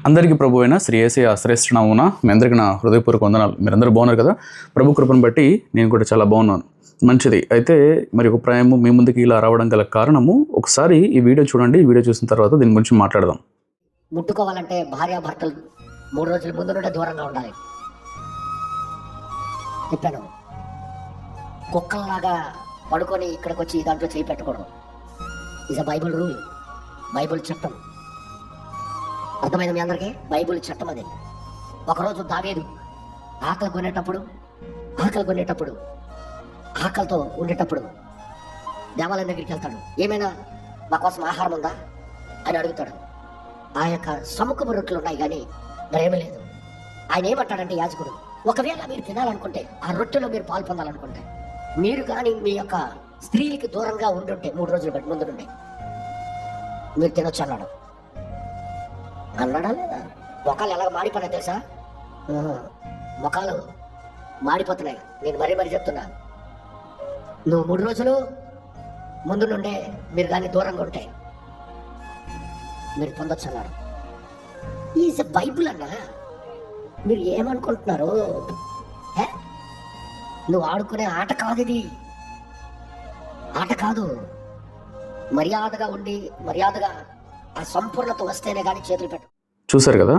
అందరికీ ప్రభు అయిన శ్రీ యేసయ్య శ్రేష్ఠ నామమున మీ అందరికీ నా హృదయపూర్వక వందనాలు. మీరందరూ బాగున్నారు కదా? ప్రభు కృపను బట్టి నేను కూడా చాలా బాగున్నాను. మంచిది. అయితే మరి ఒక ప్రాయము మీ ముందుకి ఇలా రావడం గల కారణము, ఒకసారి ఈ వీడియో చూడండి. ఈ వీడియో చూసిన తర్వాత దీని గురించి మాట్లాడదాం. ముట్టుకోవాలంటే భార్యాభర్తలు 3 రోజుల ముందు నుండి దూరంగా ఉండాలి చెప్పాను. కుక్కల్లాగా పడుకొని ఇక్కడికి వచ్చి దాంట్లో చేయి పెట్టకూడదు. Is a Bible rule, Bible చట్టం. అర్థమైంది మీ అందరికీ? బైబుల్ చట్టం అది. ఒకరోజు దావీదు ఆకలి కొనేటప్పుడు ఆకలితో ఉండేటప్పుడు దేవాలయం దగ్గరికి వెళ్తాడు. ఏమైనా మా కోసం ఆహారం ఉందా అని అడుగుతాడు. ఆ యొక్క సముఖపు రొట్టెలు ఉన్నాయి కానీ మరేమీ లేదు. ఆయన ఏమంటాడంటే, యాజకుడు, ఒకవేళ మీరు తినాలనుకుంటే, ఆ రొట్టెలో మీరు పాలు పొందాలనుకుంటే, మీరు కానీ మీ యొక్క స్త్రీలకి దూరంగా ఉండుంటే 3 రోజులు బట్టి ముందు నుండి మీరు తినొచ్చు అన్నాడా లేదా? మొక్కలు ఎలాగ మాడిపోయినా తెలుసా? మొక్కలు మాడిపోతున్నాయి. నేను మరీ చెప్తున్నా, నువ్వు 3 రోజులు ముందు నుండే మీరు దాన్ని దూరంగా ఉంటే మీరు పొందొచ్చు అన్నాడు. ఈజ్ బైబుల్ అన్నా. మీరు ఏమనుకుంటున్నారు? నువ్వు ఆడుకునే ఆట కాదు ఇది. ఆట కాదు. మర్యాదగా ఉండి మర్యాదగా ఆ సంపూర్ణత వస్తేనే కానీ చేతులు పెట్టు. చూసారు కదా?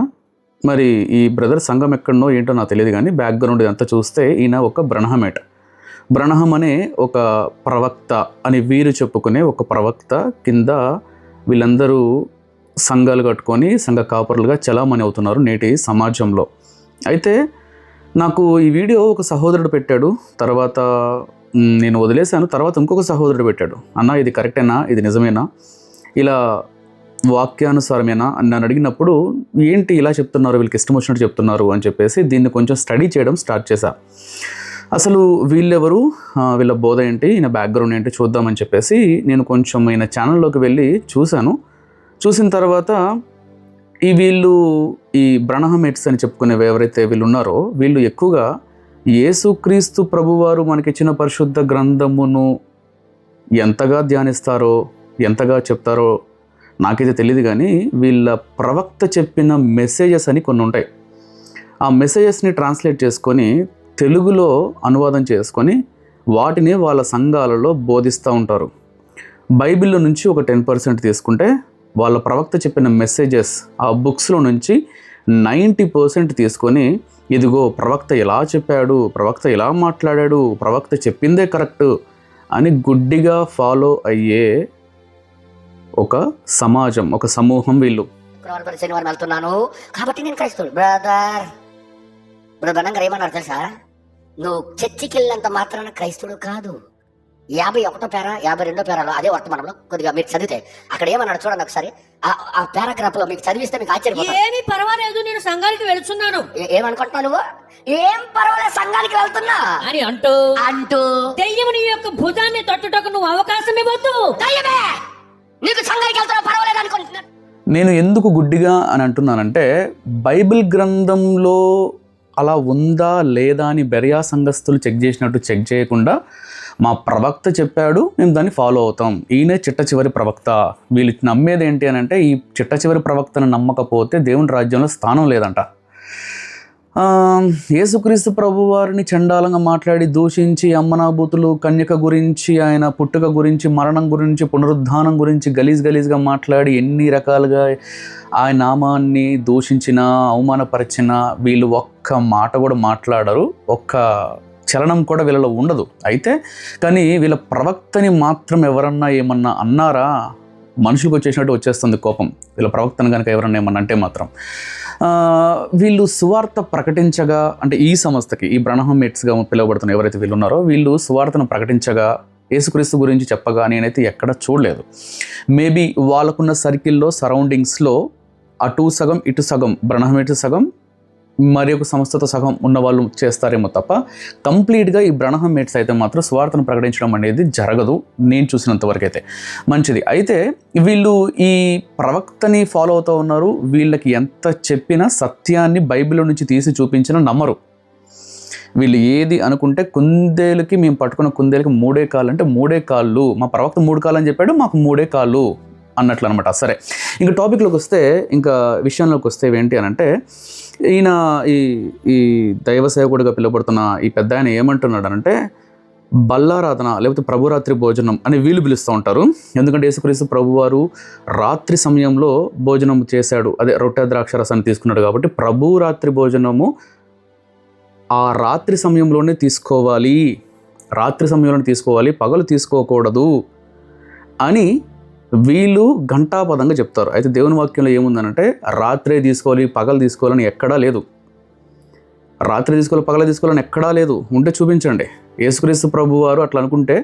మరి ఈ బ్రదర్ సంఘం ఎక్కడనో ఏంటో నాకు తెలియదు, కానీ బ్యాక్గ్రౌండ్ ఇదంతా చూస్తే ఈయన ఒక బ్రహ్మేట. బ్రహ్మం అనే ఒక ప్రవక్త అని వీరు చెప్పుకునే ఒక ప్రవక్త కింద వీళ్ళందరూ సంఘాలు కట్టుకొని సంఘ కాపరులుగా చలామణి అవుతున్నారు నేటి సమాజంలో. అయితే నాకు ఈ వీడియో ఒక సహోదరుడు పెట్టాడు. తర్వాత నేను వదిలేశాను. తర్వాత ఇంకొక సహోదరుడు పెట్టాడు, అన్న ఇది కరెక్టేనా, ఇది నిజమేనా, ఇలా వాక్యానుసారమేనా అని నన్ను అడిగినప్పుడు, ఏంటి ఇలా చెప్తున్నారు, వీళ్ళకి ఇష్టం వచ్చినట్టు చెప్తున్నారు అని చెప్పేసి దీన్ని కొంచెం స్టడీ చేయడం స్టార్ట్ చేశా. అసలు వీళ్ళెవరు, వీళ్ళ బోధ ఏంటి, ఈయన బ్యాక్గ్రౌండ్ ఏంటి చూద్దామని చెప్పేసి నేను కొంచెం ఈయన ఛానల్లోకి వెళ్ళి చూశాను. చూసిన తర్వాత వీళ్ళు ఈ బ్రహ్మేట్స్ అని చెప్పుకునేవి ఎవరైతే వీళ్ళు ఉన్నారో, వీళ్ళు ఎక్కువగా యేసుక్రీస్తు ప్రభువారు మనకిచ్చిన పరిశుద్ధ గ్రంథమును ఎంతగా ధ్యానిస్తారో, ఎంతగా చెప్తారో నాకైతే తెలియదు, కానీ వీళ్ళ ప్రవక్త చెప్పిన మెసేజెస్ అని కొన్ని ఉంటాయి. ఆ మెసేజెస్ని ట్రాన్స్లేట్ చేసుకొని తెలుగులో అనువాదం చేసుకొని వాటిని వాళ్ళ సంఘాలలో బోధిస్తూ ఉంటారు. బైబిల్లో నుంచి ఒక 10% తీసుకుంటే వాళ్ళ ప్రవక్త చెప్పిన మెసేజెస్ ఆ బుక్స్లో నుంచి 90% తీసుకొని, ఇదిగో ప్రవక్త ఎలా చెప్పాడు, ప్రవక్త ఎలా మాట్లాడాడు, ప్రవక్త చెప్పిందే కరెక్ట్ అని గుడ్డిగా ఫాలో అయ్యే ఒక సమాజం, ఒక సమూహం వీళ్ళు. శనివారం వెళ్తున్నాను కాబట్టి నేను క్రైస్తవుడు. బ్రదర్ గారు ఏమన్నారు తెలుసా? నువ్వు చర్చికి వెళ్ళినంత మాత్రాన క్రైస్తవుడు కాదు. 51వ పేరా 52వ పేరాలో అదే వర్తమానంలో కొద్దిగా మీరు చదివితే అక్కడ ఏమన్నాడు చూడండి ఒకసారి. ఆ పారాగ్రాఫ్ లో మీకు చదివిస్తే మీకు ఆశ్చర్యపోతారు. ఏమీ పర్వాలేదు, నేను సంఘానికి వెళ్తున్నాను. ఏమనుకుంటున్నావు నువ్వు? ఏం పర్వాలేదు, సంఘానికి వెళ్తున్నా అని అంటూ దెయ్యము నీ యొక్క భుజాన్ని తట్టుటకు నువ్వు అవకాశం ఇవ్వద్దు. దయ్యమే నీకు సంఘానికి వెళ్తున్నా పర్వాలేదు అనుకుంటున్నా. నేను ఎందుకు గుడ్డిగా అని అంటున్నానంటే, బైబిల్ గ్రంథంలో అలా ఉందా లేదా అని బెరియా సంఘస్థులు చెక్ చేసినట్టు చెక్ చేయకుండా, మా ప్రవక్త చెప్పాడు, మేము దాన్ని ఫాలో అవుతాం, ఈయనే చిట్ట చివరి ప్రవక్త. వీళ్ళు నమ్మేది ఏంటి అని అంటే, ఈ చిట్ట చివరి ప్రవక్తను నమ్మకపోతే దేవుని రాజ్యంలో స్థానం లేదంట. యేసుక్రీస్తు ప్రభు వారిని చండాలంగా మాట్లాడి దూషించి, అమ్మనాబూతులు, కన్యక గురించి, ఆయన పుట్టుక గురించి, మరణం గురించి, పునరుద్ధానం గురించి గలీజ్గా మాట్లాడి ఎన్ని రకాలుగా ఆయన నామాన్ని దూషించినా అవమానపరిచినా వీళ్ళు ఒక్క మాట కూడా మాట్లాడరు, ఒక్క చలనం కూడా వీళ్ళలో ఉండదు. అయితే కానీ వీళ్ళ ప్రవక్తని మాత్రం ఎవరన్నా ఏమన్నా అన్నారా, మనుషులకు వచ్చేసినట్టు వచ్చేస్తుంది కోపం. వీళ్ళ ప్రవక్తను కనుక ఎవరన్నా ఏమన్నా అంటే మాత్రం వీళ్ళు సువార్త ప్రకటించగా, అంటే ఈ సంస్థకి ఈ బ్రహ్మేట్స్గా పిలువబడుతున్న ఎవరైతే వీళ్ళు ఉన్నారో, వీళ్ళు సువార్తను ప్రకటించగా, యేసుక్రీస్తు గురించి చెప్పగా నేనైతే ఎక్కడ చూడలేదు. మేబీ వాళ్ళకున్న సర్కిల్లో సరౌండింగ్స్లో అటు సగం ఇటు సగం, బ్రహ్మేట్స్ సగం మరి ఒక సంస్థతో సగం ఉన్న వాళ్ళు చేస్తారేమో తప్ప, కంప్లీట్గా ఈ బ్రహ్మేట్స్ అయితే మాత్రం స్వార్థను ప్రకటించడం అనేది జరగదు నేను చూసినంత వరకు అయితే. మంచిది. అయితే వీళ్ళు ఈ ప్రవక్తని ఫాలో అవుతూ ఉన్నారు. వీళ్ళకి ఎంత చెప్పినా సత్యాన్ని బైబిల్ నుంచి తీసి చూపించినా నమ్మరు. వీళ్ళు ఏది అనుకుంటే, కుందేలుకి మేము పట్టుకున్న కుందేలుకి 3 కాళ్ళు అంటే 3 కాళ్ళు, మా ప్రవక్త 3 కాళ్ళు అని చెప్పాడు, మాకు 3 కాళ్ళు అన్నట్లు అనమాట. సరే, ఇంకా టాపిక్లోకి వస్తే, ఇంకా విషయంలోకి వస్తే ఏంటి అని అంటే, ఈయన ఈ దైవ సేవకుడిగా పిలువబడుతున్న ఈ పెద్ద ఆయన ఏమంటున్నాడు అంటే, బల్లారాధన లేకపోతే ప్రభురాత్రి భోజనం అని వీళ్ళు పిలుస్తూ ఉంటారు. ఎందుకంటే యేసుక్రీస్తు ప్రభువారు రాత్రి సమయంలో భోజనం చేశాడు, అదే రొట్టె ద్రాక్షరసాన్ని తీసుకున్నాడు కాబట్టి ప్రభురాత్రి భోజనము ఆ రాత్రి సమయంలోనే తీసుకోవాలి, పగలు తీసుకోకూడదు అని వీళ్ళు ఘంటాపదంగా చెప్తారు. అయితే దేవుని వాక్యంలో ఏముందనంటే రాత్రే తీసుకోవాలి, పగలు తీసుకోవాలని ఎక్కడా లేదు. రాత్రి తీసుకోవాలి, పగలు తీసుకోవాలని ఎక్కడా లేదు. ఉంటే చూపించండి. యేసుక్రీస్తు ప్రభువారు అట్లా అనుకుంటే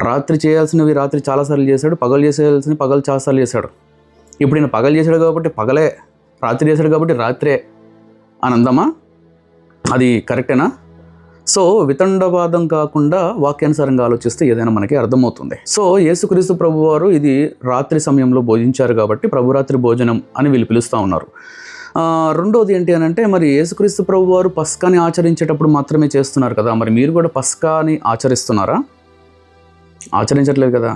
రాత్రి చేయాల్సినవి రాత్రి చాలాసార్లు చేశాడు, పగలు చేసేయాల్సినవి పగలు చాలాసార్లు చేశాడు. ఇప్పుడు ఈయన పగలు చేశాడు కాబట్టి పగలే, రాత్రి చేశాడు కాబట్టి రాత్రే అని అందామా? అది కరెక్టేనా? సో వితండవాదం కాకుండా వాక్యానుసారంగా ఆలోచిస్తే ఏదైనా మనకి అర్థమవుతుంది. సో యేసుక్రీస్తు ప్రభువారు ఇది రాత్రి సమయంలో భోజించారు కాబట్టి ప్రభురాత్రి భోజనం అని వీళ్ళు పిలుస్తూ ఉన్నారు. రెండోది ఏంటి అని అంటే, మరి యేసుక్రీస్తు ప్రభువారు పస్కాని ఆచరించేటప్పుడు మాత్రమే చేస్తున్నారు కదా, మరి మీరు కూడా పస్కాని ఆచరిస్తున్నారా? ఆచరించట్లేదు కదా.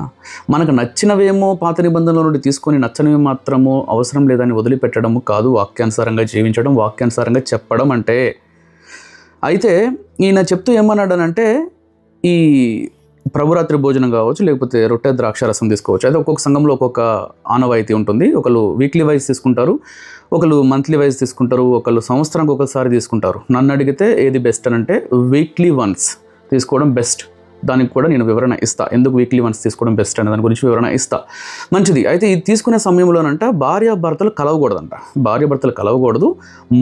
మనకు నచ్చినవేమో పాత నిబంధనల నుండి తీసుకొని నచ్చనివి మాత్రము అవసరం లేదని వదిలిపెట్టడము కాదు వాక్యానుసారంగా జీవించడం, వాక్యానుసారంగా చెప్పడం అంటే. అయితే ఈయన చెప్తూ ఏమన్నాడనంటే, ఈ ప్రభురాత్రి భోజనం కావచ్చు, లేకపోతే రొట్టె ద్రాక్షారసం తీసుకోవచ్చు. అయితే ఒక్కొక్క సంఘంలో ఒక్కొక్క ఆనవాయితీ ఉంటుంది. ఒకళ్ళు వీక్లీ వైజ్ తీసుకుంటారు, ఒకళ్ళు మంత్లీ వైజ్ తీసుకుంటారు, ఒకళ్ళు సంవత్సరానికి ఒకసారి తీసుకుంటారు. నన్ను అడిగితే ఏది బెస్ట్ అని అంటే వీక్లీ వన్స్ తీసుకోవడం బెస్ట్. దానికి కూడా నేను వివరణ ఇస్తా, ఎందుకు వీక్లీ వన్స్ తీసుకోవడం బెస్ట్ అనే దాని గురించి వివరణ ఇస్తా. మంచిది. అయితే ఇది తీసుకునే సమయంలోనంట భార్యాభర్తలు కలవకూడదంట. భార్యాభర్తలు కలవకూడదు,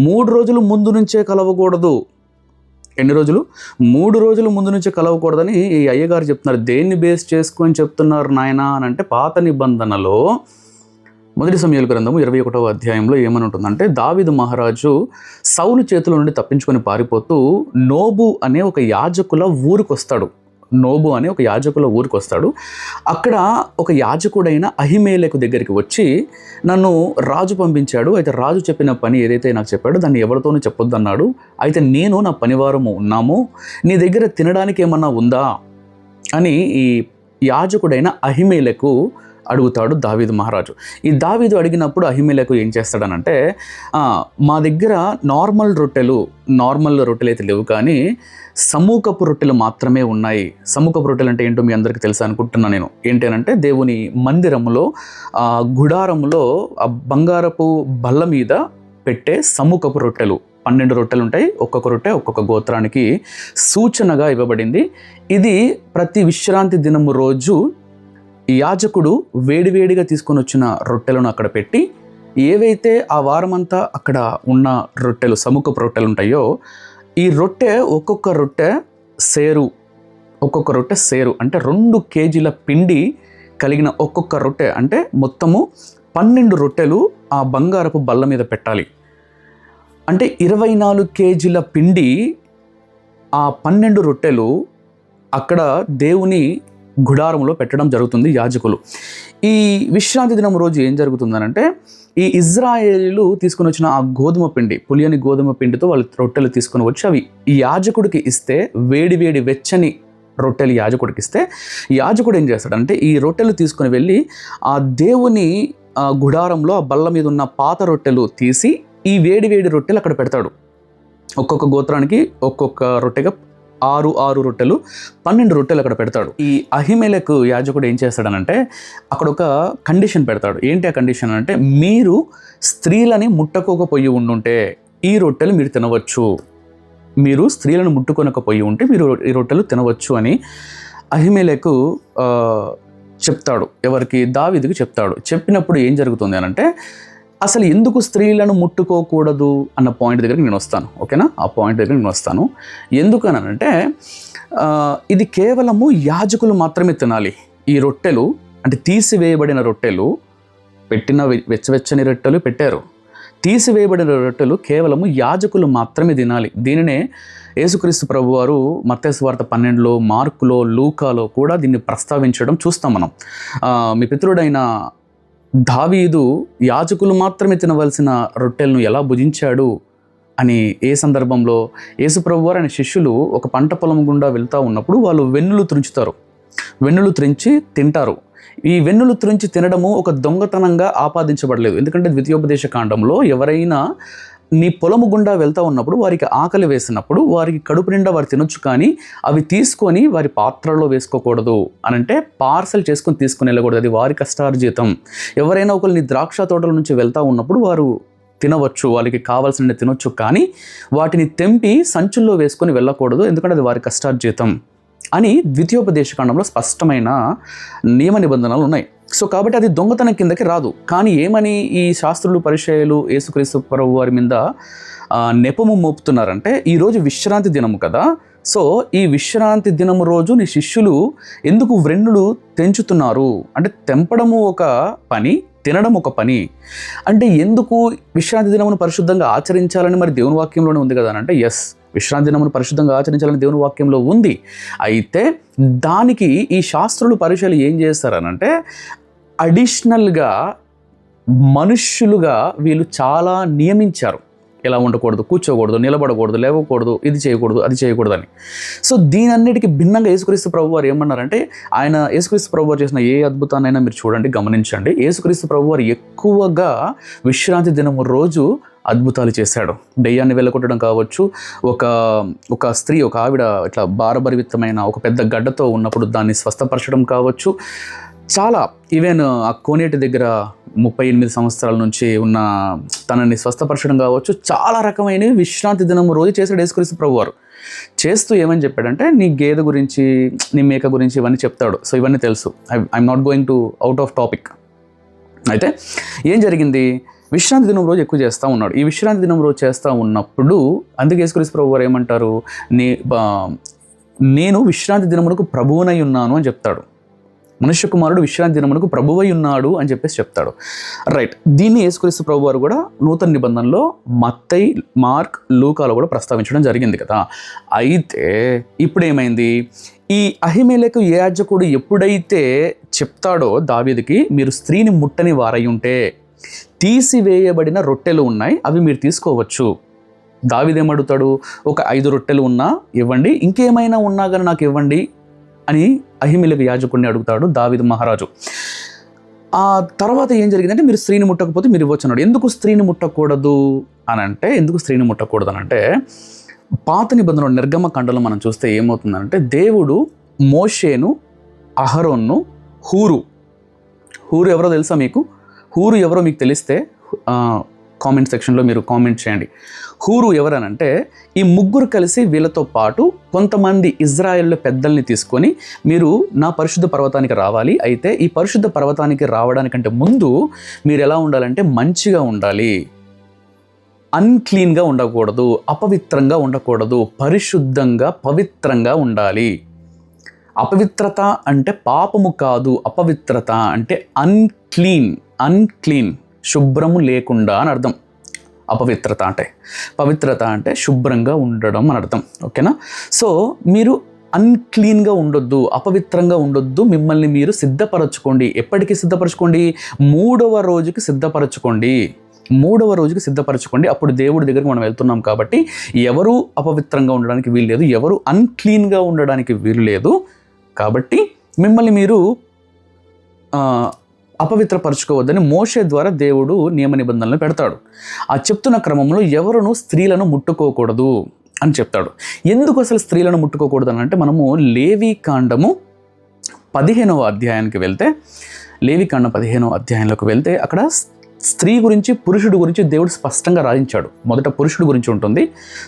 3 రోజులు ముందు నుంచే కలవకూడదు. ఎన్ని రోజులు? 3 రోజులు ముందు నుంచే కలవకూడదని ఈ అయ్యగారు చెప్తున్నారు. దేన్ని బేస్ చేసుకొని చెప్తున్నారు నాయనా అని అంటే, పాత నిబంధనలో 1 సమూయేలు గ్రంథము 21వ అధ్యాయంలో ఏమని ఉంటుందంటే, దావీదు మహారాజు సౌలు చేతుల నుండి తప్పించుకొని పారిపోతూ నోబు అనే ఒక యాజకుల ఊరికి వస్తాడు. అక్కడ ఒక యాజకుడైన అహిమేలెకు దగ్గరికి వచ్చి, నన్ను రాజు పంపించాడు, అయితే రాజు చెప్పిన పని ఏదైతే నాకు చెప్పాడో దాన్ని ఎవరితోనూ చెప్పొద్దు అన్నాడు. అయితే నేను నా పనివారము ఉన్నాము, నీ దగ్గర తినడానికి ఏమన్నా ఉందా అని ఈ యాజకుడైన అహిమేలెకు అడుగుతాడు దావీదు మహారాజు. ఈ దావీదు అడిగినప్పుడు అహిమేలెకు ఏం చేస్తాడనంటే, మా దగ్గర నార్మల్ రొట్టెలు అయితే లేవు, కానీ సమూకపు రొట్టెలు మాత్రమే ఉన్నాయి. సమూకపు రొట్టెలు అంటే ఏంటో మీ అందరికీ తెలుసు అనుకుంటున్నాను నేను. ఏంటనంటే, దేవుని మందిరములో గుడారములో ఆ బంగారపు బల్ల మీద పెట్టే సమూకపు రొట్టెలు 12 రొట్టెలు ఉంటాయి. ఒక్కొక్క రొట్టె ఒక్కొక్క గోత్రానికి సూచనగా ఇవ్వబడింది. ఇది ప్రతి విశ్రాంతి దినము రోజు యాజకుడు వేడివేడిగా తీసుకొని వచ్చిన రొట్టెలను అక్కడ పెట్టి, ఏవైతే ఆ వారమంతా అక్కడ ఉన్న రొట్టెలు సముఖపు రొట్టెలు ఉంటాయో, ఈ రొట్టె ఒక్కొక్క రొట్టె సేరు అంటే 2 కేజీల పిండి కలిగిన ఒక్కొక్క రొట్టె, అంటే మొత్తము 12 రొట్టెలు ఆ బంగారపు బల్ల మీద పెట్టాలి. అంటే 24 కేజీల పిండి, ఆ 12 రొట్టెలు అక్కడ దేవుని గుడారంలో పెట్టడం జరుగుతుంది యాజకులు. ఈ విశ్రాంతి దినం రోజు ఏం జరుగుతుందనంటే, ఈ ఇజ్రాయేలీలు తీసుకుని వచ్చిన ఆ గోధుమ పిండి, పులియని గోధుమ పిండితో వాళ్ళు రొట్టెలు తీసుకొని వచ్చి అవి ఈ యాజకుడికి ఇస్తే, వేడి వెచ్చని రొట్టెలు యాజకుడికి ఇస్తే, యాజకుడు ఏం చేస్తాడంటే ఈ రొట్టెలు తీసుకొని వెళ్ళి ఆ దేవుని గుడారంలో ఆ బల్ల మీద ఉన్న పాత రొట్టెలు తీసి ఈ వేడి రొట్టెలు అక్కడ పెడతాడు. ఒక్కొక్క గోత్రానికి ఒక్కొక్క రొట్టెగా 6 రొట్టెలు, 12 రొట్టెలు అక్కడ పెడతాడు. ఈ అహిమేలెకు యాజకుడు ఏం చేస్తాడనంటే, అక్కడ ఒక కండిషన్ పెడతాడు. ఏంటి ఆ కండిషన్ అంటే, మీరు స్త్రీలని ముట్టుకోకపోయి ఉండుంటే ఈ రొట్టెలు మీరు తినవచ్చు, మీరు స్త్రీలను ముట్టుకొనకపోయి ఉంటే మీరు ఈ రొట్టెలు తినవచ్చు అని అహిమేలెకు చెప్తాడు. ఎవరికి? దావీదుకి చెప్తాడు. చెప్పినప్పుడు ఏం జరుగుతుంది అనంటే, అసలు ఎందుకు స్త్రీలను ముట్టుకోకూడదు అన్న పాయింట్ దగ్గరికి నేను వస్తాను. ఓకేనా? ఆ పాయింట్ దగ్గర నేను వస్తాను. ఎందుకనంటే, ఇది కేవలము యాజకులు మాత్రమే తినాలి. ఈ రొట్టెలు అంటే తీసివేయబడిన రొట్టెలు, పెట్టిన వెచ్చని రొట్టెలు పెట్టారు, తీసివేయబడిన రొట్టెలు కేవలము యాజకులు మాత్రమే తినాలి. దీనినే యేసుక్రీస్తు ప్రభువారు మత్తయి సువార్త 12లో, మార్కులో, లూకాలో కూడా దీన్ని ప్రస్తావించడం చూస్తాం మనం. మీ పితరుడైన దావీదు యాజకులు మాత్రమే తినవలసిన రొట్టెలను ఎలా భుజించాడు అని ఏ సందర్భంలో యేసు ప్రభువారు ఆయన శిష్యులు ఒక పంట పొలం గుండా వెళ్తూ ఉన్నప్పుడు వాళ్ళు వెన్నులు త్రుంచి తింటారు. ఈ వెన్నులు త్రుంచి తినడము ఒక దొంగతనంగా ఆపాదించబడలేదు. ఎందుకంటే ద్వితీయోపదేశ కాండంలో ఎవరైనా నీ పొలము గుండా వెళ్తూ ఉన్నప్పుడు వారికి ఆకలి వేసినప్పుడు వారికి కడుపు నిండా వారు తినొచ్చు, కానీ అవి తీసుకొని వారి పాత్రలో వేసుకోకూడదు అని అంటే పార్సల్ చేసుకొని తీసుకుని వెళ్ళకూడదు. అది వారి కష్టార్జితం. ఎవరైనా ఒకరు నీ ద్రాక్ష తోటల నుంచి వెళ్తూ ఉన్నప్పుడు వారు తినవచ్చు, వాళ్ళకి కావాల్సిన తినొచ్చు, కానీ వాటిని తెంపి సంచుల్లో వేసుకొని వెళ్ళకూడదు, ఎందుకంటే అది వారి కష్టార్జితం అని ద్వితీయోపదేశ కాండంలో స్పష్టమైన నియమ నిబంధనలు ఉన్నాయి. సో కాబట్టి అది దొంగతనం కిందకి రాదు. కానీ ఏమని ఈ శాస్త్రులు పరిచయాలు యేసుక్రీస్తు ప్రభు వారి మీద నెపము మోపుతున్నారంటే, ఈరోజు విశ్రాంతి దినము కదా, సో ఈ విశ్రాంతి దినము రోజు నీ శిష్యులు ఎందుకు వ్రెన్నులు తెంచుతున్నారు అంటే, తెంపడము ఒక పని, తినడం ఒక పని. అంటే ఎందుకు విశ్రాంతి దినమును పరిశుద్ధంగా ఆచరించాలని మరి దేవుని వాక్యంలోనే ఉంది కదా అని అంటే, ఎస్, విశ్రాంతి దినమును పరిశుద్ధంగా ఆచరించాలని దేవుని వాక్యంలో ఉంది. అయితే దానికి ఈ శాస్త్రులు పరిచయాలు ఏం చేస్తారనంటే, అడిషనల్గా మనుష్యులుగా వీళ్ళు చాలా నియమించారు. ఎలా ఉండకూడదు, కూర్చోకూడదు, నిలబడకూడదు, లేవకూడదు, ఇది చేయకూడదు, అది చేయకూడదు అని. సో దీనన్నిటికీ భిన్నంగా యేసుక్రీస్తు ప్రభు వారు ఏమన్నారంటే, ఆయన యేసుక్రీస్తు ప్రభు వారు చేసిన ఏ అద్భుతాన్నైనా మీరు చూడండి, గమనించండి. యేసుక్రీస్తు ప్రభు వారు ఎక్కువగా విశ్రాంతి దినము రోజు అద్భుతాలు చేశాడు. దెయ్యాన్ని వెళ్ళగొట్టడం కావచ్చు, ఒక స్త్రీ, ఒక ఆవిడ ఇట్లా భారభరితమైన ఒక పెద్ద గడ్డతో ఉన్నప్పుడు దాన్ని స్వస్థపరచడం కావచ్చు, చాలా. ఈవెన్ ఆ కోనేటి దగ్గర 38 సంవత్సరాల నుంచి ఉన్న తనని స్వస్థపరచడం కావచ్చు, చాలా రకమైనవి విశ్రాంతి దినం రోజు చేశాడు యేసుక్రీస్తు ప్రభు వారు. చేస్తూ ఏమని చెప్పాడంటే, నీ గేదె గురించి, నీ మేక గురించి ఇవన్నీ చెప్తాడు. సో ఇవన్నీ తెలుసు. I'm not going to out of topic. అయితే ఏం జరిగింది, విశ్రాంతి దినం రోజు ఎక్కువ చేస్తూ ఉన్నాడు. ఈ విశ్రాంతి దినం రోజు చేస్తూ ఉన్నప్పుడు అందుకే యేసుక్రీస్తు ప్రభు వారు ఏమంటారు, నేను విశ్రాంతి దినమునకు ప్రభువునై ఉన్నాను అని చెప్తాడు. మనుష్య కుమారుడు విశ్రాంతి దినమునకు ప్రభువై ఉన్నాడు అని చెప్పేసి చెప్తాడు. రైట్. దీన్ని యేసుక్రీస్తు ప్రభు వారు కూడా నూతన నిబంధనలో మత్తయి, మార్క్, లూకాలో కూడా ప్రస్తావించడం జరిగింది కదా. అయితే ఇప్పుడు ఏమైంది, ఈ అహిమెలెకు యాజకుడు ఎప్పుడైతే చెప్తాడో దావీదుకి, మీరు స్త్రీని ముట్టని వారై ఉంటే తీసివేయబడిన రొట్టెలు ఉన్నాయి, అవి మీరు తీసుకోవచ్చు. దావీదు ఏమడుగుతాడు, ఒక 5 రొట్టెలు ఉన్నా ఇవ్వండి, ఇంకేమైనా ఉన్నా కానీ నాకు ఇవ్వండి అని అహిమెలెకు యాజకుడిని అడుగుతాడు దావీదు మహారాజు. ఆ తర్వాత ఏం జరిగిందంటే, మీరు స్త్రీని ముట్టకపోతే మీరు ఇవ్వచ్చు అన్నాడు. ఎందుకు స్త్రీని ముట్టకూడదు అని అంటే, పాత నిబంధనలో నిర్గమ కాండలో మనం చూస్తే ఏమవుతుందంటే, దేవుడు మోషేను, అహరోన్ను, హూరు ఎవరో తెలుసా మీకు? హూరు ఎవరో మీకు తెలిస్తే కామెంట్ సెక్షన్లో మీరు కామెంట్ చేయండి. హూరు ఎవరనంటే, ఈ ముగ్గురు కలిసి వీళ్ళతో పాటు కొంతమంది ఇజ్రాయెల్లో పెద్దల్ని తీసుకొని, మీరు నా పరిశుద్ధ పర్వతానికి రావాలి, అయితే ఈ పరిశుద్ధ పర్వతానికి రావడానికంటే ముందు మీరు ఎలా ఉండాలంటే మంచిగా ఉండాలి, అన్క్లీన్గా ఉండకూడదు, అపవిత్రంగా ఉండకూడదు, పరిశుద్ధంగా పవిత్రంగా ఉండాలి. అపవిత్రత అంటే పాపము కాదు, అపవిత్రత అంటే అన్క్లీన్, శుభ్రము లేకుండా అని అర్థం. అపవిత్రత అంటే, పవిత్రత అంటే శుభ్రంగా ఉండడం అని అర్థం. ఓకేనా? సో మీరు అన్క్లీన్గా ఉండొద్దు, అపవిత్రంగా ఉండొద్దు, మిమ్మల్ని మీరు సిద్ధపరచుకోండి. ఎప్పటికీ సిద్ధపరచుకోండి? 3వ రోజుకి సిద్ధపరచుకోండి. 3వ రోజుకి సిద్ధపరచుకోండి. అప్పుడు దేవుడి దగ్గరికి మనం వెళ్తున్నాం కాబట్టి ఎవరు అపవిత్రంగా ఉండడానికి వీలు లేదు, ఎవరు అన్క్లీన్గా ఉండడానికి వీలు లేదు. కాబట్టి మిమ్మల్ని మీరు అపవిత్రపరచుకోవద్దని మోషే ద్వారా దేవుడు నియమ నిబంధనలు పెడతాడు. ఆ చెప్తున్న క్రమంలో ఎవరును స్త్రీలను ముట్టుకోకూడదు అని చెప్తాడు. ఎందుకు అసలు స్త్రీలను ముట్టుకోకూడదు అని అంటే, మనము లేవీకాండము 15వ అధ్యాయానికి వెళ్తే, లేవీకాండం 15వ అధ్యాయంలోకి వెళ్తే అక్కడ స్త్రీ గురించి, పురుషుడు గురించి దేవుడు స్పష్టంగా రాయించాడు. మొదట పురుషుడు గురించి ఉంటుంది,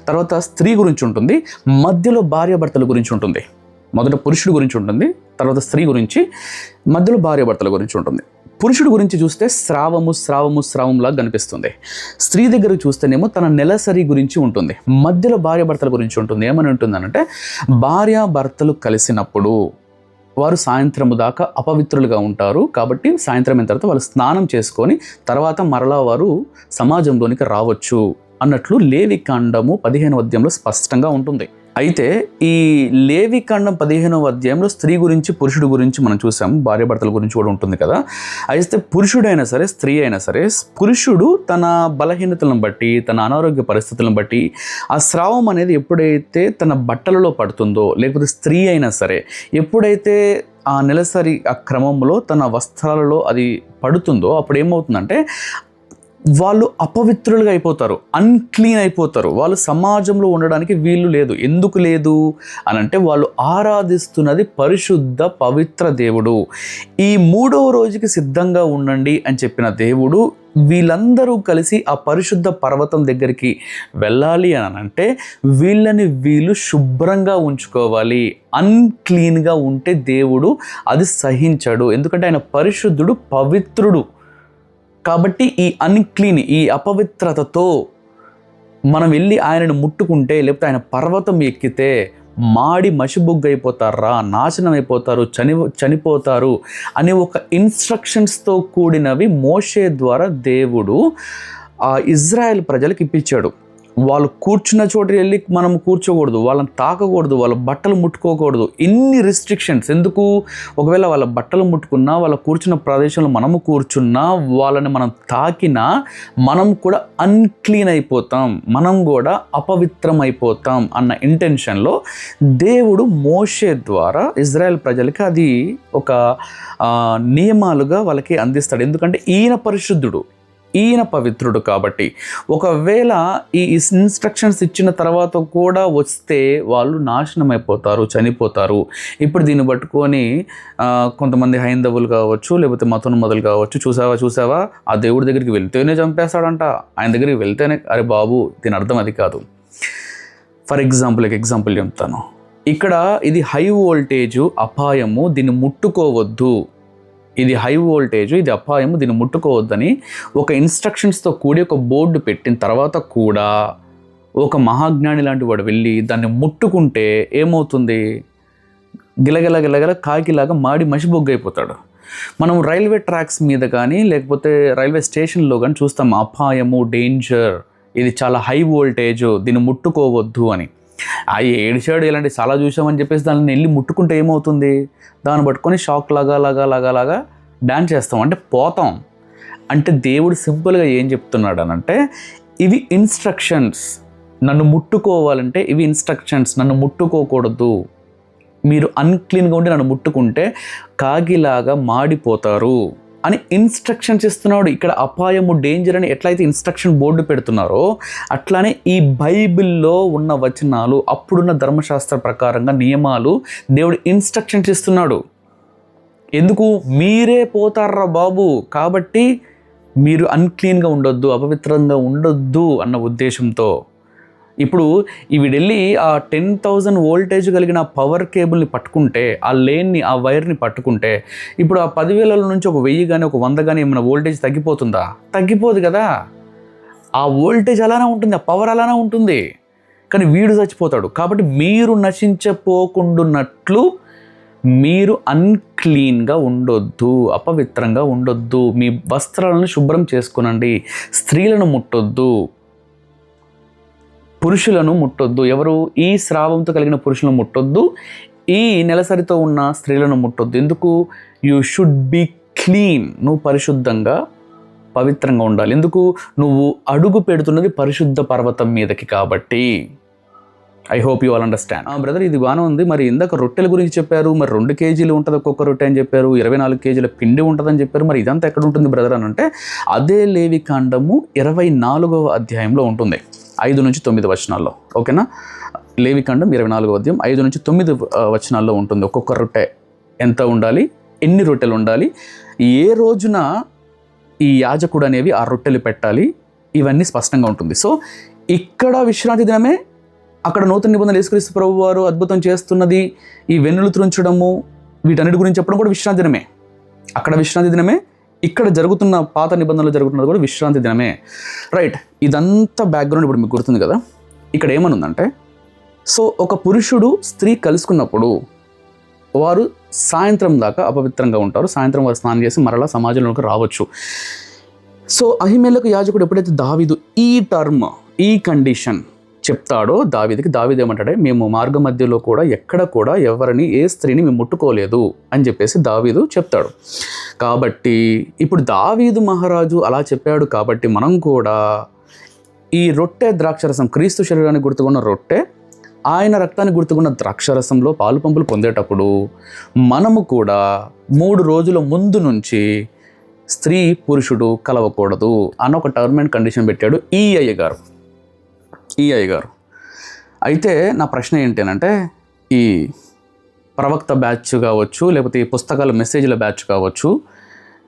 తర్వాత స్త్రీ గురించి ఉంటుంది, మధ్యలో భార్యాభర్తల గురించి ఉంటుంది. మొదట పురుషుడు గురించి ఉంటుంది, తర్వాత స్త్రీ గురించి, మధ్యలో భార్యాభర్తల గురించి ఉంటుంది. పురుషుడు గురించి చూస్తే స్రావంలా కనిపిస్తుంది. స్త్రీ దగ్గర చూస్తేనేమో తన నెలసరి గురించి ఉంటుంది. మధ్యలో భార్యాభర్తల గురించి ఉంటుంది. ఏమని ఉంటుందనంటే, భార్యాభర్తలు కలిసినప్పుడు వారు సాయంత్రము దాకా అపవిత్రులుగా ఉంటారు. కాబట్టి సాయంత్రం అయిన తర్వాత వాళ్ళు స్నానం చేసుకొని తర్వాత మరలా వారు సమాజంలోనికి రావచ్చు అన్నట్లు లేవికాండము 15వ అధ్యాయంలో స్పష్టంగా ఉంటుంది. అయితే ఈ లేవికాండం 15వ అధ్యాయంలో స్త్రీ గురించి పురుషుడు గురించి మనం చూసాం, భార్యాభర్తల గురించి కూడా ఉంటుంది కదా. అయితే పురుషుడైనా సరే స్త్రీ అయినా సరే, పురుషుడు తన బలహీనతలను బట్టి, తన అనారోగ్య పరిస్థితులను బట్టి ఆ స్రావం అనేది ఎప్పుడైతే తన బట్టలలో పడుతుందో, లేకపోతే స్త్రీ అయినా సరే ఎప్పుడైతే ఆ నెలసరి ఆ క్రమంలో తన వస్త్రాలలో అది పడుతుందో అప్పుడు ఏమవుతుందంటే వాళ్ళు అపవిత్రులుగా అయిపోతారు, అన్క్లీన్ అయిపోతారు. వాళ్ళు సమాజంలో ఉండడానికి వీలు లేదు. ఎందుకు లేదు అని అంటే వాళ్ళు ఆరాధిస్తున్నది పరిశుద్ధ పవిత్ర దేవుడు. ఈ 3వ రోజుకి సిద్ధంగా ఉండండి అని చెప్పిన దేవుడు వీళ్ళందరూ కలిసి ఆ పరిశుద్ధ పర్వతం దగ్గరికి వెళ్ళాలి అని అంటే వీళ్ళు శుభ్రంగా ఉంచుకోవాలి. అన్క్లీన్గా ఉంటే దేవుడు అది సహించడు. ఎందుకంటే ఆయన పరిశుద్ధుడు, పవిత్రుడు. కాబట్టి ఈ అన్క్లీన్, ఈ అపవిత్రతతో మనం వెళ్ళి ఆయనను ముట్టుకుంటే, లేకపోతే ఆయన పర్వతం ఎక్కితే మాడి మసిబుగ్గు అయిపోతారా, నాశనం అయిపోతారు, చనిపోతారు అనే ఒక ఇన్స్ట్రక్షన్స్తో కూడినవి మోషే ద్వారా దేవుడు ఆ ఇజ్రాయెల్ ప్రజలకు ఇప్పించాడు. వాళ్ళు కూర్చున్న చోటు వెళ్ళి మనం కూర్చోకూడదు, వాళ్ళని తాకకూడదు, వాళ్ళ బట్టలు ముట్టుకోకూడదు. ఇన్ని రిస్ట్రిక్షన్స్ ఎందుకు? ఒకవేళ వాళ్ళ బట్టలు ముట్టుకున్నా, వాళ్ళ కూర్చున్న ప్రదేశంలో మనము కూర్చున్నా, వాళ్ళని మనం తాకినా మనం కూడా అన్క్లీన్ అయిపోతాం, మనం కూడా అపవిత్రం అయిపోతాం అన్న ఇంటెన్షన్లో దేవుడు మోషే ద్వారా ఇజ్రాయెల్ ప్రజలకి అది ఒక నియమాలుగా వాళ్ళకి అందిస్తాడు. ఎందుకంటే ఈయన పరిశుద్ధుడు, ఈయన పవిత్రుడు. కాబట్టి ఒకవేళ ఈ ఇన్స్ట్రక్షన్స్ ఇచ్చిన తర్వాత కూడా వస్తే వాళ్ళు నాశనం అయిపోతారు, చనిపోతారు. ఇప్పుడు దీన్ని పట్టుకొని కొంతమంది హైందవులు కావచ్చు, లేకపోతే మతోన్మతులు కావచ్చు, చూసావా ఆ దేవుడి దగ్గరికి వెళ్తేనే చంపేస్తాడంట, ఆయన దగ్గరికి వెళ్తేనే. అరే బాబు, దీని అర్థం అది కాదు. ఫర్ ఎగ్జాంపుల్ చెప్తాను. ఇక్కడ ఇది హై వోల్టేజు, అపాయము, దీన్ని ముట్టుకోవద్దు, ఇది హై వోల్టేజ్, ఇది అపాయము, దీన్ని ముట్టుకోవద్దని ఒక ఇన్స్ట్రక్షన్స్తో కూడి ఒక బోర్డు పెట్టిన తర్వాత కూడా ఒక మహాజ్ఞాని లాంటి వాడు వెళ్ళి దాన్ని ముట్టుకుంటే ఏమవుతుంది? గిలగిల కాకిలాగా మాడి మసిబొగ్గు అయిపోతాడు. మనం రైల్వే ట్రాక్స్ మీద కానీ లేకపోతే రైల్వే స్టేషన్లో కానీ చూస్తాం అపాయము, డేంజర్, ఇది చాలా హై వోల్టేజ్, దీన్ని ముట్టుకోవద్దు అని. ఆ ఏడిచాడు ఇలాంటి చాలా చూసామని చెప్పేసి దాన్ని వెళ్ళి ముట్టుకుంటే ఏమవుతుంది? దాన్ని పట్టుకొని షాక్ లాగా డ్యాన్స్ చేస్తాం, అంటే పోతాం. అంటే దేవుడు సింపుల్గా ఏం చెప్తున్నాడు అనంటే ఇవి ఇన్స్ట్రక్షన్స్, నన్ను ముట్టుకోవాలంటే ఇవి ఇన్స్ట్రక్షన్స్, నన్ను ముట్టుకోకూడదు, మీరు అన్క్లీన్గా ఉండి నన్ను ముట్టుకుంటే కాగిలాగా మాడిపోతారు అని ఇన్స్ట్రక్షన్స్ ఇస్తున్నాడు. ఇక్కడ అపాయము, డేంజర్ అని ఎట్లయితే ఇన్స్ట్రక్షన్ బోర్డు పెడుతున్నారో అట్లానే ఈ బైబిల్లో ఉన్న వచనాలు, అప్పుడున్న ధర్మశాస్త్ర ప్రకారంగా నియమాలు దేవుడు ఇన్స్ట్రక్షన్స్ ఇస్తున్నాడు. ఎందుకు? మీరే పోతారా బాబు, కాబట్టి మీరు అన్క్లీన్గా ఉండొద్దు, అపవిత్రంగా ఉండొద్దు అన్న ఉద్దేశంతో. ఇప్పుడు ఇవి వెళ్ళి ఆ 10,000 వోల్టేజ్ కలిగిన పవర్ కేబుల్ని పట్టుకుంటే, ఆ లేన్ని, ఆ వైర్ని పట్టుకుంటే, ఇప్పుడు ఆ 10,000 నుంచి ఒక 1000 కానీ ఒక 100 కానీ ఏమైనా వోల్టేజ్ తగ్గిపోతుందా? తగ్గిపోదు కదా. ఆ వోల్టేజ్ అలానే ఉంటుంది, ఆ పవర్ అలానే ఉంటుంది. కానీ వీడు చచ్చిపోతాడు. కాబట్టి మీరు నశించపోకుండాన్నట్లు మీరు అన్క్లీన్గా ఉండొద్దు, అపవిత్రంగా ఉండొద్దు, మీ వస్త్రాలను శుభ్రం చేసుకునండి, స్త్రీలను ముట్టొద్దు, పురుషులను ముట్టొద్దు. ఎవరు? ఈ స్రావంతో కలిగిన పురుషులను ముట్టొద్దు, ఈ నెలసరితో ఉన్న స్త్రీలను ముట్టొద్దు. ఎందుకు? యూ షుడ్ బీ క్లీన్, నువ్వు పరిశుద్ధంగా పవిత్రంగా ఉండాలి. ఎందుకు? నువ్వు అడుగు పెడుతున్నది పరిశుద్ధ పర్వతం మీదకి కాబట్టి. I hope you all understand. Brother, ఇది బాగానే ఉంది. మరి ఇందాక రొట్టెల గురించి చెప్పారు, మరి 2 కేజీలు ఉంటుంది ఒక్కొక్క రొట్టె అని చెప్పారు, 24 కేజీల పిండి ఉంటుందని చెప్పారు. మరి ఇదంతా ఎక్కడ ఉంటుంది బ్రదర్ అని అంటే అదే లేవికాండము 24వ అధ్యాయంలో ఉంటుంది, 5 నుంచి 9 వచనాల్లో. ఓకేనా? లేవికాండం 24వ అధ్యాయం 5 నుంచి 9 వచనాల్లో ఉంటుంది. ఒక్కొక్క రొట్టె ఎంత ఉండాలి, ఎన్ని రొట్టెలు ఉండాలి, ఏ రోజున ఈ యాజకుడు అనేవి ఆ రొట్టెలు పెట్టాలి, ఇవన్నీ స్పష్టంగా ఉంటుంది. సో ఇక్కడ విశ్రాంతి దినమే, అక్కడ నూతన నిబంధన యేసుక్రీస్తు ప్రభు వారు అద్భుతం చేస్తున్నది, ఈ వెన్నులు త్రుంచడము, వీటన్నిటి గురించి చెప్పడం కూడా విశ్రాంతి దినమే. అక్కడ విశ్రాంతి దినమే, ఇక్కడ జరుగుతున్న పాత నిబంధనలు జరుగుతున్నది కూడా విశ్రాంతి దినమే. రైట్, ఇదంతా బ్యాక్గ్రౌండ్ ఇప్పుడు మీకు గుర్తుంది కదా. ఇక్కడ ఏమనుందంటే, సో ఒక పురుషుడు స్త్రీ కలుసుకున్నప్పుడు వారు సాయంత్రం దాకా అపవిత్రంగా ఉంటారు. సాయంత్రం వారు స్నానం చేసి మరలా సమాజంలోకి రావచ్చు. సో అహిమేలకు యాజకుడు ఎప్పుడైతే దావీదు ఈ టర్మ్, ఈ కండిషన్ చెప్తాడో దావీదుకి, దావీదు ఏమంటాడే, మేము మార్గ మధ్యలో కూడా ఎక్కడ కూడా ఎవరిని, ఏ స్త్రీని మేము ముట్టుకోలేదు అని చెప్పేసి దావీదు చెప్తాడు. కాబట్టి ఇప్పుడు దావీదు మహారాజు అలా చెప్పాడు కాబట్టి మనం కూడా ఈ రొట్టె ద్రాక్షరసం, క్రీస్తు శరీరానికి గుర్తుకున్న రొట్టె, ఆయన రక్తానికి గుర్తుకున్న ద్రాక్షరసంలో పాలు పంపులు పొందేటప్పుడు మనము కూడా 3 రోజుల ముందు నుంచి స్త్రీ పురుషుడు కలవకూడదు అన్న ఒక టర్మ్ అండ్ కండిషన్ పెట్టాడు ఈ అయ్యగారు. అయితే నా ప్రశ్న ఏంటంటే, ఈ ప్రవక్త బ్యాచ్ కావచ్చు, లేకపోతే ఈ పుస్తకాల మెసేజ్ల బ్యాచ్ కావచ్చు,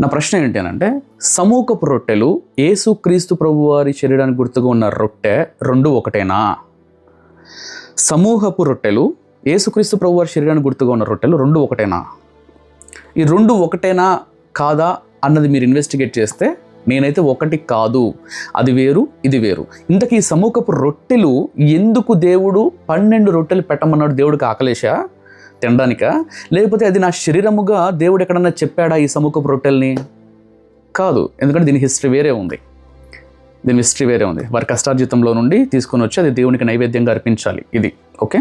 నా ప్రశ్న ఏంటంటే, సమూహపు రొట్టెలు యేసుక్రీస్తు ప్రభువారి శరీరానికి గుర్తుగా ఉన్న రొట్టె 2 ఒకటేనా? సమూహపు రొట్టెలు యేసుక్రీస్తు ప్రభువారి శరీరానికి గుర్తుగా ఉన్న రొట్టెలు 2 ఒకటేనా? ఈ 2 ఒకటేనా కాదా అన్నది మీరు ఇన్వెస్టిగేట్ చేస్తే నేనైతే ఒకటి కాదు, అది వేరు ఇది వేరు. ఇంతకీ ఈ సమూహపు రొట్టెలు ఎందుకు దేవుడు 12 రొట్టెలు పెట్టమన్నాడు? దేవుడికి ఆకలేశా తినడానికా? లేకపోతే అది నా శరీరముగా దేవుడు ఎక్కడన్నా చెప్పాడా ఈ సమూహపు రొట్టెల్ని? కాదు, ఎందుకంటే దీని హిస్టరీ వేరే ఉంది. వారి కష్టార్జితంలో నుండి తీసుకొని వచ్చి అది దేవునికి నైవేద్యంగా అర్పించాలి. ఇది ఓకే.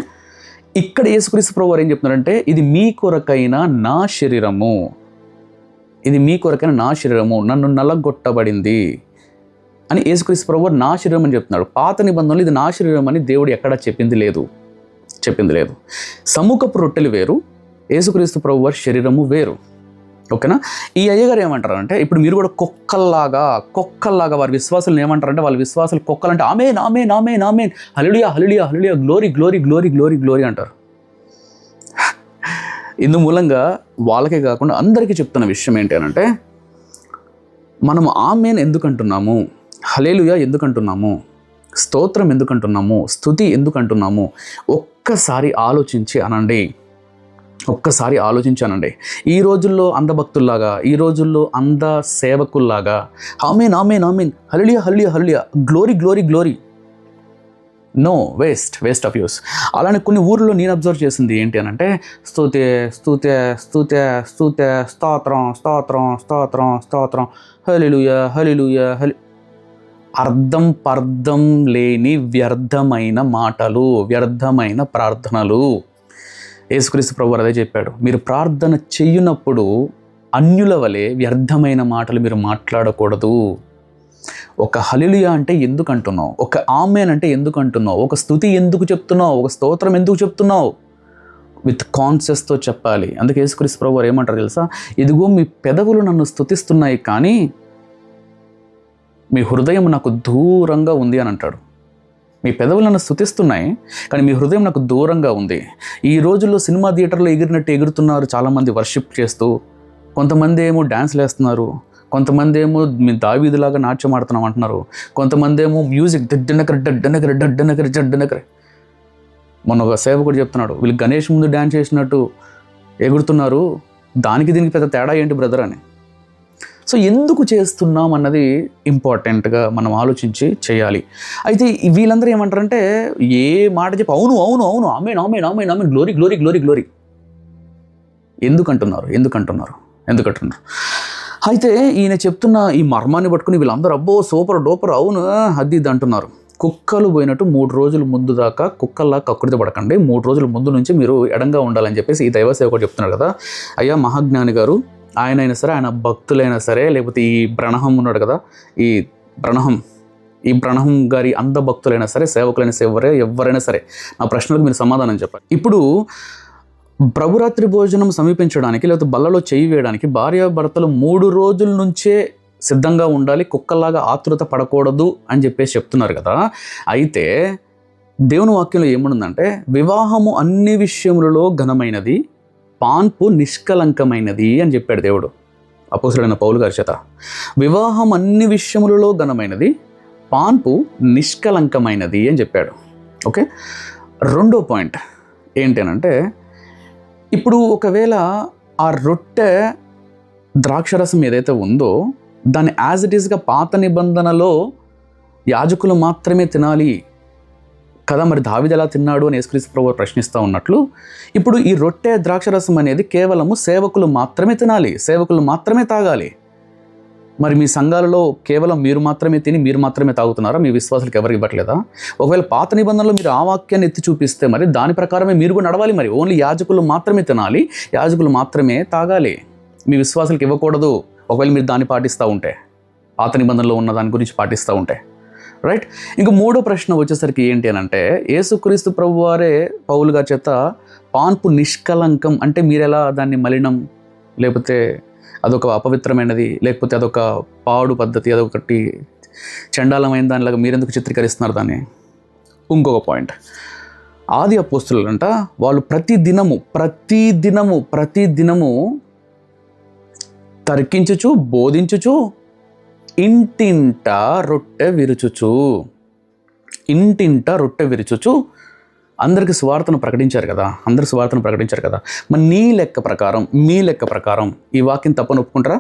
ఇక్కడ యేసుక్రీస్తు ప్రభువారు ఏం చెప్తున్నారంటే, ఇది మీ కొరకైన నా శరీరము, నన్ను నలగొట్టబడింది అని యేసుక్రీస్తు ప్రభువారు నా శరీరం అని చెప్తున్నాడు. పాత నిబంధనలు ఇది నా శరీరం అని దేవుడు ఎక్కడా చెప్పింది లేదు. సమూహపు రొట్టెలు వేరు, యేసుక్రీస్తు ప్రభువారి శరీరము వేరు. ఓకేనా? ఈ అయ్యగారు ఏమంటారంటే, ఇప్పుడు మీరు కూడా కుక్కల్లాగా వారి విశ్వాసాలను ఏమంటారంటే, వాళ్ళ విశ్వాసాలు కుక్కలంటే amen amen amen amen, hallelujah hallelujah hallelujah, glory glory glory glory glory అంటారు. ఇందు మూలంగా వాళ్ళకే కాకుండా అందరికీ చెప్తున్న విషయం ఏంటి అంటే, మనం ఆమేన్ ఎందుకంటున్నాము, హల్లెలూయా ఎందుకంటున్నాము, స్తోత్రం ఎందుకంటున్నాము, స్తుతి ఎందుకంటున్నాము, ఒక్కసారి ఆలోచించి అనండి. ఈ రోజుల్లో అంధ భక్తుల్లాగా, ఈ రోజుల్లో అంధ సేవకుల్లాగా amen amen amen, hallelujah hallelujah hallelujah, glory glory glory, no, waste of use. అలానే కొన్ని ఊర్లో నేను అబ్జర్వ్ చేసింది ఏంటి అని అంటే, స్తుతే స్తుతే స్తుతే స్తుతే, స్తోత్రం స్తోత్రం స్తోత్రం స్తోత్రం, హల్లెలూయా హల్లెలూయా అర్థం పర్థం లేని వ్యర్థమైన మాటలు, వ్యర్థమైన ప్రార్థనలు. యేసుక్రీస్తు ప్రభువారు అదే చెప్పాడు, మీరు ప్రార్థన చెయ్యునప్పుడు అన్యుల వలె వ్యర్థమైన మాటలు మీరు మాట్లాడకూడదు. ఒక హల్లెలూయా అంటే ఎందుకు అంటున్నావు, ఒక ఆమేన్ అంటే ఎందుకు అంటున్నావు, ఒక స్తుతి ఎందుకు చెప్తున్నావు, ఒక స్తోత్రం ఎందుకు చెప్తున్నావు, విత్ కాన్షియస్తో చెప్పాలి. అందుకే యేసుక్రీస్తు ప్రభువారు ఏమంటారు తెలుసా, ఇదిగో మీ పెదవులు నన్ను స్తుతిస్తున్నాయి కానీ మీ హృదయం నాకు దూరంగా ఉంది అని అంటాడు. మీ పెదవులు నన్ను స్తుతిస్తున్నాయి కానీ మీ హృదయం నాకు దూరంగా ఉంది. ఈ రోజుల్లో సినిమా థియేటర్లో ఎగిరినట్టు ఎగురుతున్నారు చాలామంది వర్షిప్ చేస్తూ, కొంతమంది ఏమో డ్యాన్స్లు వేస్తున్నారు, కొంతమంది ఏమో మీ దావీదులాగా నాట్యం ఆడుతున్నాం అంటున్నారు, కొంతమంది ఏమో మ్యూజిక్ డడ్డనకర. మొన్న ఒక సేవకుడు చెప్తున్నాడు, వీళ్ళు గణేష్ ముందు డ్యాన్స్ చేసినట్టు ఎగురుతున్నారు, దానికి దీనికి పెద్ద తేడా ఏంటి బ్రదర్ అని. సో ఎందుకు చేస్తున్నాం అన్నది ఇంపార్టెంట్గా మనం ఆలోచించి చేయాలి. అయితే వీళ్ళందరూ ఏమంటారంటే, ఏ మాట చెప్పి అవును అవును అవును ఆమేన్ ఆమేన్ ఆమేన్ ఆమేన్, గ్లోరీ గ్లోరీ గ్లోరీ గ్లోరీ ఎందుకంటున్నారు. అయితే ఈయన చెప్తున్న ఈ మర్మాన్ని పట్టుకుని వీళ్ళందరూ అబ్బో సూపర్ డూపర్ అవును అది ఇది అంటున్నారు. కుక్కలు పోయినట్టు 3 రోజుల ముందు దాకా కుక్కల్లా కక్కుడిత పడకండి, 3 రోజుల ముందు నుంచి మీరు ఎడంగా ఉండాలని చెప్పేసి ఈ దైవ సేవకుడు చెప్తున్నారు కదా. అయ్యా మహాజ్ఞాని గారు, ఆయన అయినా సరే, ఆయన భక్తులైనా సరే, లేకపోతే ఈ బ్రహ్మం ఉన్నాడు కదా, ఈ బ్రహ్మం గారి అంధ భక్తులైనా సరే, సేవకులైనా సరే, ఎవరైనా సరే, నా ప్రశ్నలకు మీరు సమాధానం చెప్పాలి. ఇప్పుడు ప్రభురాత్రి భోజనం సమీపించడానికి లేకపోతే బల్లలో చేయి వేయడానికి భార్యాభర్తలు 3 రోజుల నుంచే సిద్ధంగా ఉండాలి, కుక్కల్లాగా ఆతృత పడకూడదు అని చెప్పేసి చెప్తున్నారు కదా. అయితే దేవుని వాక్యంలో ఏముందంటే, వివాహము అన్ని విషయములలో ఘనమైనది, పాన్పు నిష్కలంకమైనది అని చెప్పాడు దేవుడు అపోస్తలుడైన పౌలు గారి చేత. వివాహం అన్ని విషయములలో ఘనమైనది, పాన్పు నిష్కలంకమైనది అని చెప్పాడు. ఓకే. రెండో పాయింట్ ఏంటి అంటే, ఇప్పుడు ఒకవేళ ఆ రొట్టె ద్రాక్షరసం ఏదైతే ఉందో దాన్ని యాజ్ ఇట్ ఈస్గా పాత నిబంధనలో యాజకులు మాత్రమే తినాలి కదా, మరి దావీదు ఎలా తిన్నాడు అని యేసుక్రీస్తు ప్రభువు ప్రశ్నిస్తూ ఉన్నట్లు, ఇప్పుడు ఈ రొట్టె ద్రాక్షరసం అనేది కేవలము సేవకులు మాత్రమే తినాలి, సేవకులు మాత్రమే తాగాలి. మరి మీ సంఘాలలో కేవలం మీరు మాత్రమే తిని మీరు మాత్రమే తాగుతున్నారా? మీ విశ్వాసులకు ఎవరికి ఇవ్వట్లేదా? ఒకవేళ పాత నిబంధనలో మీరు ఆ వాక్యాన్ని ఎత్తి చూపిస్తే మరి దాని ప్రకారమే మీరు కూడా నడవాలి. మరి ఓన్లీ యాజకులు మాత్రమే తినాలి, యాజకులు మాత్రమే తాగాలి, మీ విశ్వాసులకు ఇవ్వకూడదు. ఒకవేళ మీరు దాన్ని పాటిస్తూ ఉంటే, పాత నిబంధనలో ఉన్న దాని గురించి పాటిస్తూ ఉంటే, రైట్. ఇంక మూడో ప్రశ్న వచ్చేసరికి ఏంటి అని అంటే, యేసుక్రీస్తు ప్రభువారే పౌలు గారి చేత పాన్పు నిష్కలంకం అంటే మీరు ఎలా దాన్ని మలినం, లేకపోతే అదొక అపవిత్రమైనది, లేకపోతే అదొక పాడు పద్ధతి, అదొకటి చండాలమైన దానిలాగా మీరెందుకు చిత్రీకరిస్తున్నారు దాన్ని? ఇంకొక పాయింట్, ఆది అపోస్తులంట వాళ్ళు ప్రతిదినము తర్కించుచు బోధించుచు ఇంటింట రొట్టె విరుచుచు అందరికి సువార్తను ప్రకటించారు కదా, మరి మీ లెక్క ప్రకారం ఈ వాక్యం తప్పని ఒప్పుకుంటారా?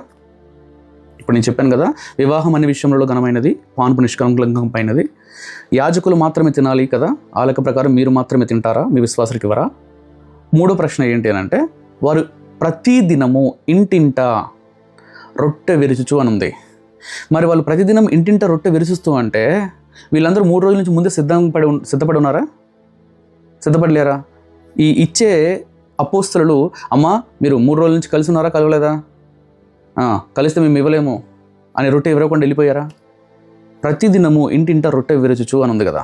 ఇప్పుడు నేను చెప్పాను కదా, వివాహం అనే విషయంలో ఘనమైనది, పాన్పు నిష్కలంకమైనది, యాజకులు మాత్రమే తినాలి కదా, ఆ లెక్క ప్రకారం మీరు మాత్రమే తింటారా? మీ విశ్వాసులకు ఇవ్వరా? మూడో ప్రశ్న ఏంటి అని అంటే, వారు ప్రతిదినము ఇంటింట రొట్టె విరుచుచు అని ఉంది. మరి వాళ్ళు ప్రతిదినం ఇంటింట రొట్టె విరుచుస్తూ అంటే వీళ్ళందరూ 3 రోజుల నుంచి ముందే సిద్ధపడి ఉన్నారా? సిద్ధపడలేరా? ఈ ఇచ్చే అపోస్తలులు, అమ్మా మీరు 3 రోజుల నుంచి కలిసి ఉన్నారా, కలవలేదా? కలిస్తే మేము ఇవ్వలేము అని రొట్టె ఇవ్వకుండా వెళ్ళిపోయారా? ప్రతిదినము ఇంటింట రొట్టె విరుచుచు అని ఉంది కదా.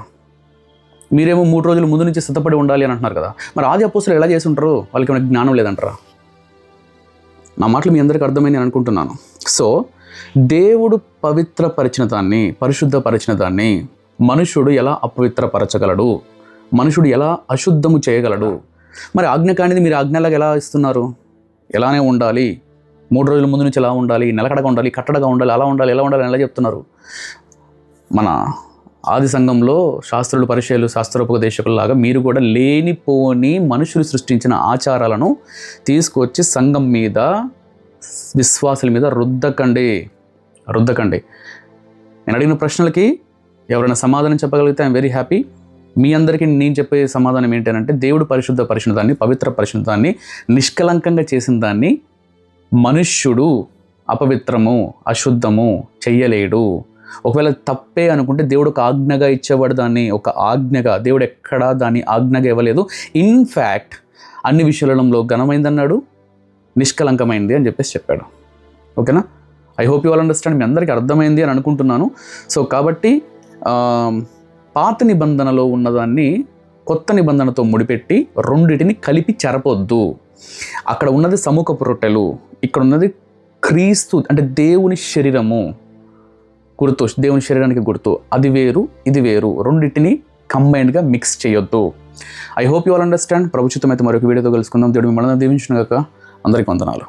మీరేమో 3 రోజుల ముందు నుంచి సిద్ధపడి ఉండాలి అని అంటున్నారు కదా. మరి ఆది అపోస్తలులు ఎలా చేసి ఉంటారు? వాళ్ళకి ఏమైనా జ్ఞానం లేదంటారా? నా మాటలు మీ అందరికీ అర్థమైంది నేను అనుకుంటున్నాను. సో దేవుడు పరిశుద్ధపరిచిన దాన్ని మనుషుడు ఎలా అపవిత్రపరచగలడు? మనుషుడు ఎలా అశుద్ధము చేయగలడు? మరి ఆజ్ఞ కానిది మీరు ఆజ్ఞలాగా ఎలా ఇస్తున్నారు? ఎలానే ఉండాలి, 3 రోజుల ముందు నుంచి ఎలా ఉండాలి, నిలకడగా ఉండాలి, కట్టడగా ఉండాలి, అలా ఉండాలి, ఎలా ఉండాలి అని ఎలా చెప్తున్నారు? మన ఆది సంఘంలో శాస్త్రులు, పరిచయులు, శాస్త్రోపదేశకుల్లాగా మీరు కూడా లేనిపోని మనుషులు సృష్టించిన ఆచారాలను తీసుకొచ్చి సంఘం మీద, విశ్వాసుల మీద రుద్దకండి. నేను అడిగిన ప్రశ్నలకి ఎవరైనా సమాధానం చెప్పగలిగితే ఐఎమ్ వెరీ హ్యాపీ. మీ అందరికీ నేను చెప్పే సమాధానం ఏంటంటే, దేవుడు పరిశుద్ధపరిచిన దాన్ని, పవిత్రపరిచిన దాన్ని, నిష్కలంకంగా చేసిన దాన్ని మనుష్యుడు అపవిత్రము, అశుద్ధము చెయ్యలేడు. ఒకవేళ తప్పే అనుకుంటే దేవుడు ఒక ఆజ్ఞగా ఇచ్చేవాడు దాన్ని, ఒక ఆజ్ఞగా. దేవుడు ఎక్కడా దాన్ని ఆజ్ఞగా ఇవ్వలేదు. ఇన్ఫ్యాక్ట్ అన్ని విషయాలలో ఘనమైందన్నాడు, నిష్కలంకమైంది అని చెప్పాడు. ఓకేనా? I hope you all understand. మీ అందరికీ అర్థమైంది అని అనుకుంటున్నాను. సో కాబట్టి పాత నిబంధనలో ఉన్నదాన్ని కొత్త నిబంధనతో ముడిపెట్టి రెండిటిని కలిపి చెరపొద్దు. అక్కడ ఉన్నది సముఖపు రొట్టెలు, ఇక్కడ ఉన్నది క్రీస్తు అంటే దేవుని శరీరము గుర్తు, దేవుని శరీరానికి గుర్తు. అది వేరు, ఇది వేరు, రెండింటిని కంబైన్డ్గా మిక్స్ చేయొద్దు. I hope you all understand. ప్రభుత్వం అయితే మరొక వీడియోతో కలుసుకుందాం. దేవుడు మిమ్మల్ని దీవించును గాక. అందరికీ వందనాలు.